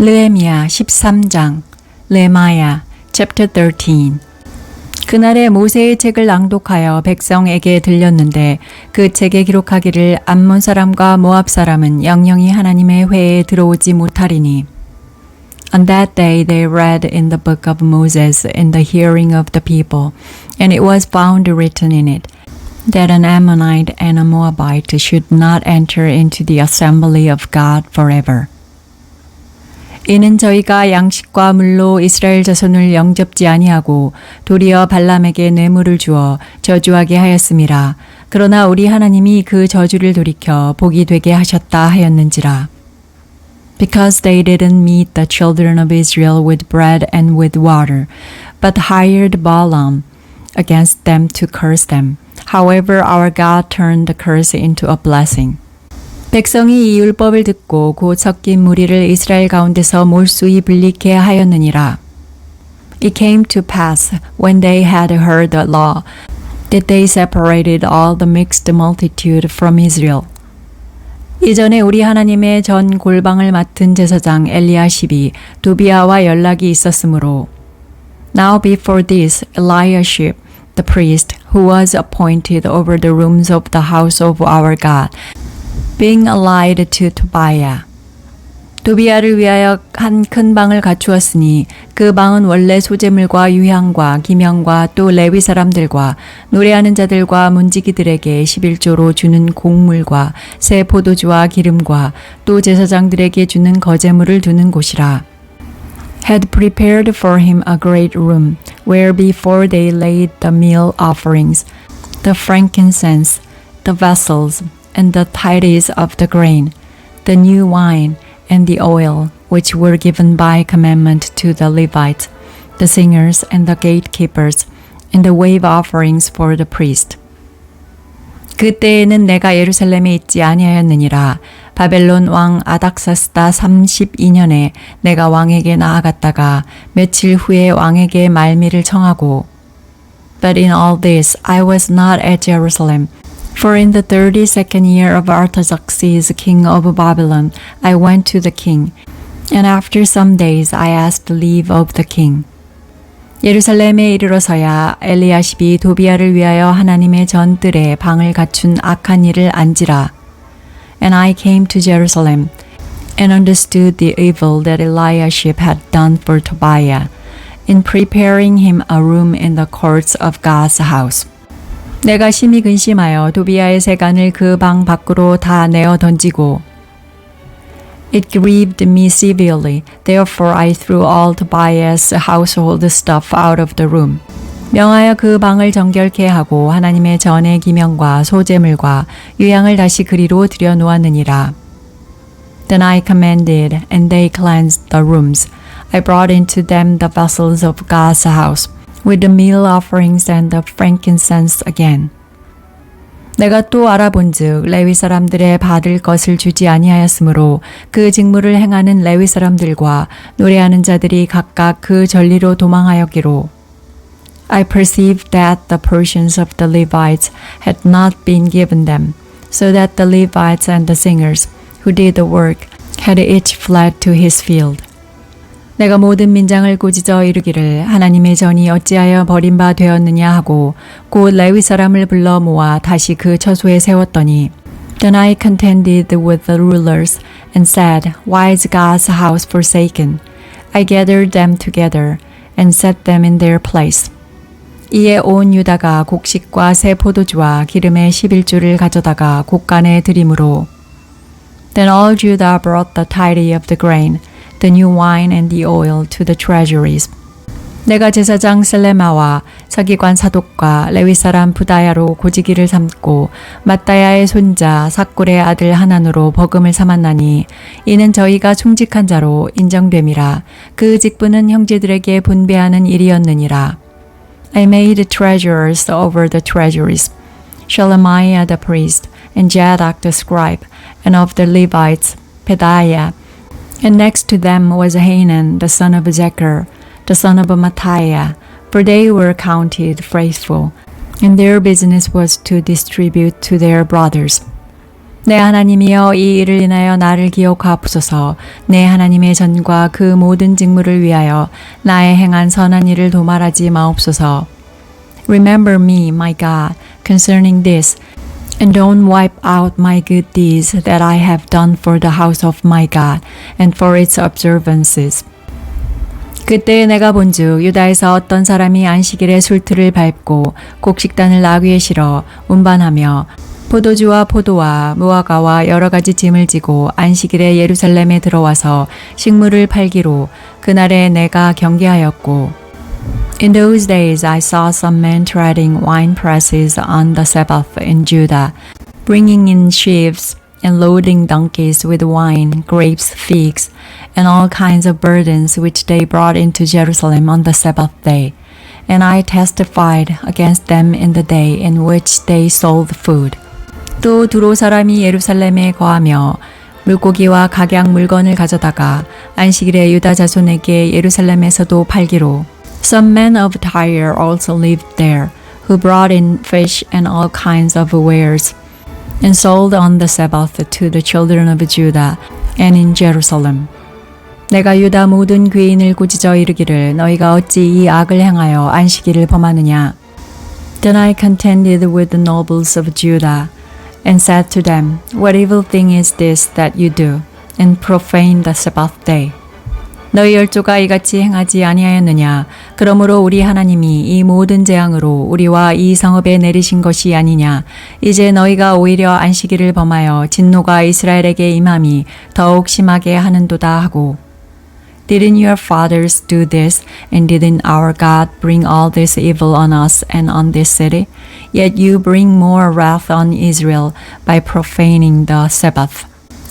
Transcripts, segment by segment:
느헤미야 13장 Nehemiah chapter 13 그날에 모세의 책을 낭독하여 백성에게 들렸는데 그 책에 기록하기를 암몬 사람과 모압 사람은 영영이 하나님의 회에 들어오지 못하리니 On that day they read in the book of Moses in the hearing of the people, and it was found written in it that an Ammonite and a Moabite should not enter into the assembly of God forever. 이는 저희가 양식과 물로 이스라엘 자손을 영접지 아니하고 도리어 발람에게 뇌물을 주어 저주하게 하였음이라. 그러나 우리 하나님이 그 저주를 돌이켜 복이 되게 하셨다 하였는지라. Because they didn't meet the children of Israel with bread and with water, but hired Balaam against them to curse them. However, our God turned the curse into a blessing. 백성이 이 율법을 듣고 곧 섞인 무리를 이스라엘 가운데서 몰수히 분리케 하였느니라. It came to pass when they had heard the law that they separated all the mixed multitude from Israel. 이전에 우리 하나님의 전 골방을 맡은 제사장 엘리야십이 도비아와 연락이 있었으므로 Now before this Eliashib the priest who was appointed over the rooms of the house of our God being allied to Tobiah. 도비아를 위하여 한 큰 방을 갖추었으니 그 방은 원래 소재물과 유향과 기명과 또 레위 사람들과 노래하는 자들과 문지기들에게 11조로 주는 곡물과 새 포도주와 기름과 또 제사장들에게 주는 거제물을 두는 곳이라. Had prepared for him a great room where before they laid the meal offerings, the frankincense, the vessels, and the tithes of the grain, the new wine, and the oil, which were given by commandment to the Levites, the singers, and the gatekeepers, and the wave offerings for the priest. 그때에는 내가 예루살렘에 있지 아니하였느니라. 바벨론 왕 아닥사스다 32년에 내가 왕에게 나아갔다가 며칠 후에 왕에게 말미를 청하고 But in all this I was not at Jerusalem. For in the 32nd year of Artaxerxes, king of Babylon, I went to the king, and after some days I asked leave of the king. 예루살렘에 이르러서야 엘리야십이 도비아를 위하여 하나님의 전뜰에 방을 갖춘 악한 일을 안지라. And I came to Jerusalem, and understood the evil that Eliashib had done for Tobiah, in preparing him a room in the courts of God's house. 내가 심히 근심하여 도비아의 세간을 그 방 밖으로 다 내어 던지고 It grieved me severely, therefore I threw all Tobiah's household stuff out of the room. 명하여 그 방을 정결케 하고 하나님의 전의 기명과 소재물과 유향을 다시 그리로 들여 놓았느니라. Then I commanded, and they cleansed the rooms. I brought into them the vessels of God's house, with the meal offerings and the frankincense again. 내가 또 알아본즉 레위 사람들의 받을 것을 주지 아니하였으므로 그 직무를 행하는 레위 사람들과 노래하는 자들이 각각 그 전리로 도망하였기로 I perceived that the portions of the Levites had not been given them, so that the Levites and the singers who did the work had each fled to his field. 내가 모든 민장을 꾸짖어 이르기를 하나님의 전이 어찌하여 버린 바 되었느냐 하고 곧 레위 사람을 불러 모아 다시 그 처소에 세웠더니 Then I contended with the rulers and said, Why is God's house forsaken? I gathered them together and set them in their place. 이에 온 유다가 곡식과 새 포도주와 기름의 11조를 가져다가 곡간에 드림으로 Then all Judah brought the tithe of the grain, the new wine and the oil to the treasuries. 내가 제사장 셀레마와 서기관 사독과 레위 사람 부다야로 고지기를 삼고 마따야의 손자 삭골의 아들 하난으로 버금을 삼았나니 이는 저희가 충직한 자로 인정됨이라. 그 직분은 형제들에게 분배하는 일이었느니라. I made treasurers over the treasuries, Shelemiah the priest, and Zadok the scribe, and of the Levites, Pedaiah. And next to them was Hanan, the son of Zechar, the son of Mattaiah, for they were counted faithful, and their business was to distribute to their brothers. 내 하나님이여 이 일을 인하여 나를 기억하옵소서. 내 하나님의 전과 그 모든 직무를 위하여 나의 행한 선한 일을 도말하지 마옵소서. Remember me, my God, concerning this, and don't wipe out my good deeds that I have done for the house of my God and for its observances. 그때 내가 본즉 유다에서 어떤 사람이 안식일에 술틀을 밟고 곡식단을 나귀에 실어 운반하며 포도주와 포도와 무화과와 여러 가지 짐을 지고 안식일에 예루살렘에 들어와서 식물을 팔기로 그날에 내가 경계하였고 In those days I saw some men treading wine presses on the Sabbath in Judah, bringing in sheaves and loading donkeys with wine, grapes, figs, and all kinds of burdens which they brought into Jerusalem on the Sabbath day. And I testified against them in the day in which they sold food. 또 두로 사람이 예루살렘에 거하며 물고기와 각양 물건을 가져다가 안식일에 유다 자손에게 예루살렘에서도 팔기로 Some men of Tyre also lived there, who brought in fish and all kinds of wares, and sold on the Sabbath to the children of Judah and in Jerusalem. 내가 유다 모든 귀인을 꾸짖어 이르기를 너희가 어찌 이 악을 행하여 안식일을 범하느냐. Then I contended with the nobles of Judah, and said to them, What evil thing is this that you do, and profane the Sabbath day? 너희 열조가 이같이 행하지 아니하였느냐? 그러므로 우리 하나님이 이 모든 재앙으로 우리와 이 성읍에 내리신 것이 아니냐? 이제 너희가 오히려 안식일을 범하여 진노가 이스라엘에게 임함이 더욱 심하게 하는도다 하고 Didn't your fathers do this, and didn't our God bring all this evil on us and on this city? Yet you bring more wrath on Israel by profaning the Sabbath.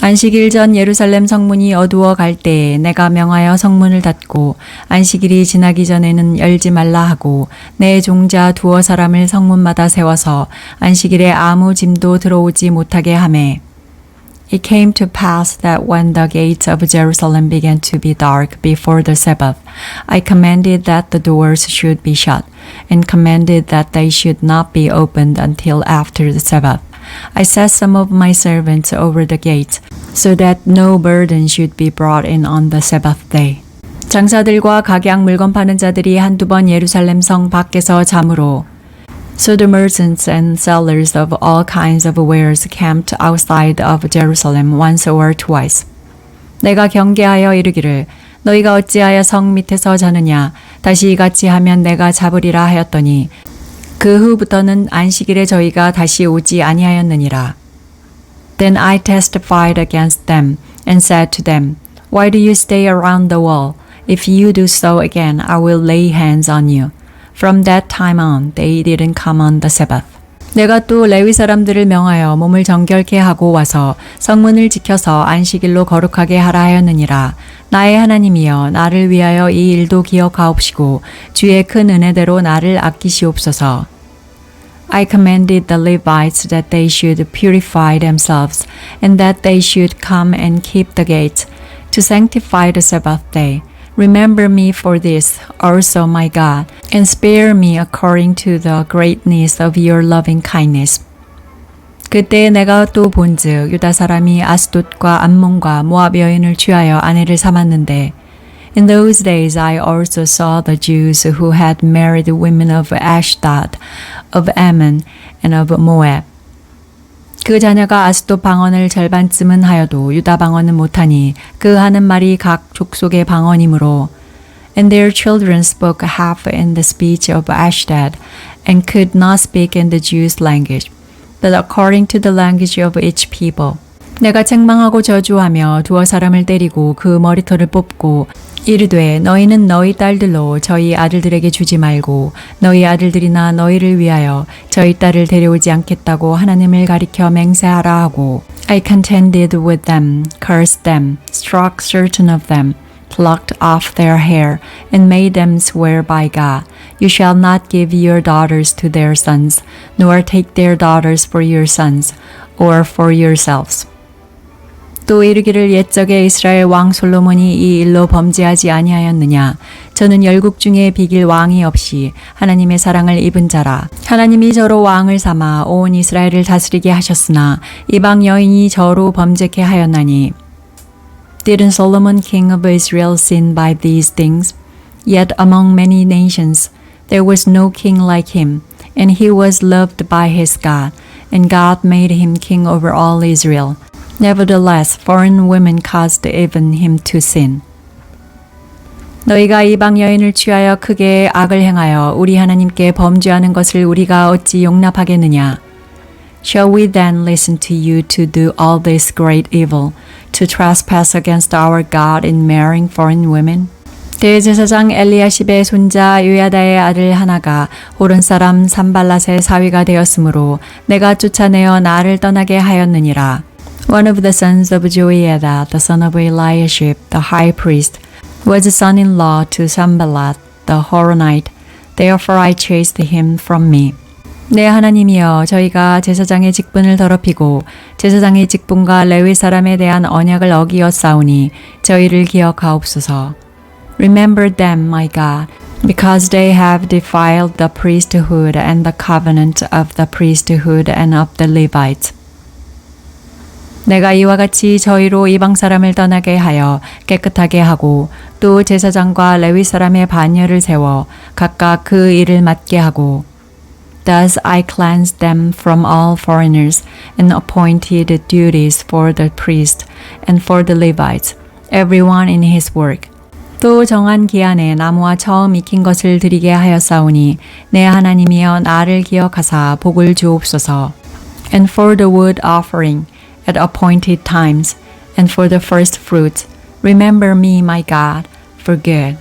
안식일 전 예루살렘 성문이 어두워 갈 때에 내가 명하여 성문을 닫고 안식일이 지나기 전에는 열지 말라 하고 내 종자 두어 사람을 성문마다 세워서 안식일에 아무 짐도 들어오지 못하게 하매 It came to pass that when the gates of Jerusalem began to be dark before the Sabbath, I commanded that the doors should be shut, and commanded that they should not be opened until after the Sabbath. I set some of my servants over the gate, so that no burden should be brought in on the Sabbath day. 장사들과 각양 물건 파는 자들이 한두 번 예루살렘 성 밖에서 잠으로 So the merchants and sellers of all kinds of wares camped outside of Jerusalem once or twice. 내가 경계하여 이르기를 너희가 어찌하여 성 밑에서 자느냐 다시 이같이 하면 내가 잡으리라 하였더니 그 후부터는 안식일에 저희가 다시 오지 아니하였느니라. Then I testified against them and said to them, Why do you stay around the wall? If you do so again, I will lay hands on you. From that time on, they didn't come on the Sabbath. 내가 또 레위 사람들을 명하여 몸을 정결케 하고 와서 성문을 지켜서 안식일로 거룩하게 하라 하였느니라. 나의 하나님이여 나를 위하여 이 일도 기억하옵시고 주의 큰 은혜대로 나를 아끼시옵소서. I commanded the Levites that they should purify themselves and that they should come and keep the gates to sanctify the Sabbath day. Remember me for this, also my God, and spare me according to the greatness of your loving kindness. 그때 내가 또 본즉 유다 사람이 아스돗과 암몬과 모압 여인을 취하여 아내를 삼았는데 In those days I also saw the Jews who had married women of Ashdod, of Ammon, and of Moab. 그 자녀가 아스돗 방언을 절반쯤은 하여도 유다 방언은 못하니 그 하는 말이 각 족속의 방언이므로 And their children spoke half in the speech of Ashdod and could not speak in the Jews' language, but according to the language of each people. 내가 책망하고 저주하며 두어 사람을 때리고 그 머리털을 뽑고 이르되 너희는 너희 딸들로 저희 아들들에게 주지 말고 너희 아들들이나 너희를 위하여 저희 딸을 데려오지 않겠다고 하나님을 가리켜 맹세하라 하고 I contended with them, cursed them, struck certain of them, plucked off their hair, and made them swear by God, You shall not give your daughters to their sons, nor take their daughters for your sons, or for yourselves. 또 이르기를 옛적에 이스라엘 왕 솔로몬이 이 일로 범죄하지 아니하였느냐. 저는 열국 중에 비길 왕이 없이 하나님의 사랑을 입은 자라. 하나님이 저로 왕을 삼아 온 이스라엘을 다스리게 하셨으나 이방 여인이 저로 범죄케 하였나니. Didn't Solomon king of Israel sin by these things? Yet among many nations there was no king like him, and he was loved by his God, and God made him king over all Israel. Nevertheless, foreign women caused even him to sin. 너희가 이방 여인을 취하여 크게 악을 행하여 우리 하나님께 범죄하는 것을 우리가 어찌 용납하겠느냐? Shall we then listen to you to do all this great evil, to trespass against our God in marrying foreign women? 대제사장 엘리야십의 손자 요야다의 아들 하나가 호른 사람 산발랏의 사위가 되었으므로 내가 쫓아내어 나를 떠나게 하였느니라. One of the sons of Joiada, the son of Eliashib, the high priest, was a son-in-law to Sanballat, the Horonite. Therefore I chased him from me. 내 하나님이여, 저희가 제사장의 직분을 더럽히고 제사장의 직분과 레위 사람에 대한 언약을 어기었사오니 저희를 기억하옵소서. Remember them, my God, because they have defiled the priesthood and the covenant of the priesthood and of the Levites. 내가 이와 같이 저희로 이방 사람을 떠나게 하여 깨끗하게 하고 또 제사장과 레위 사람의 반열을 세워 각각 그 일을 맡게 하고 Thus I cleansed them from all foreigners and appointed duties for the priest and for the Levites, everyone in his work. 또 정한 기한에 나무와 처음 익힌 것을 드리게 하였사오니 내 하나님이여 나를 기억하사 복을 주옵소서. And for the wood offering at appointed times, and for the first fruits, remember me, my God, for good.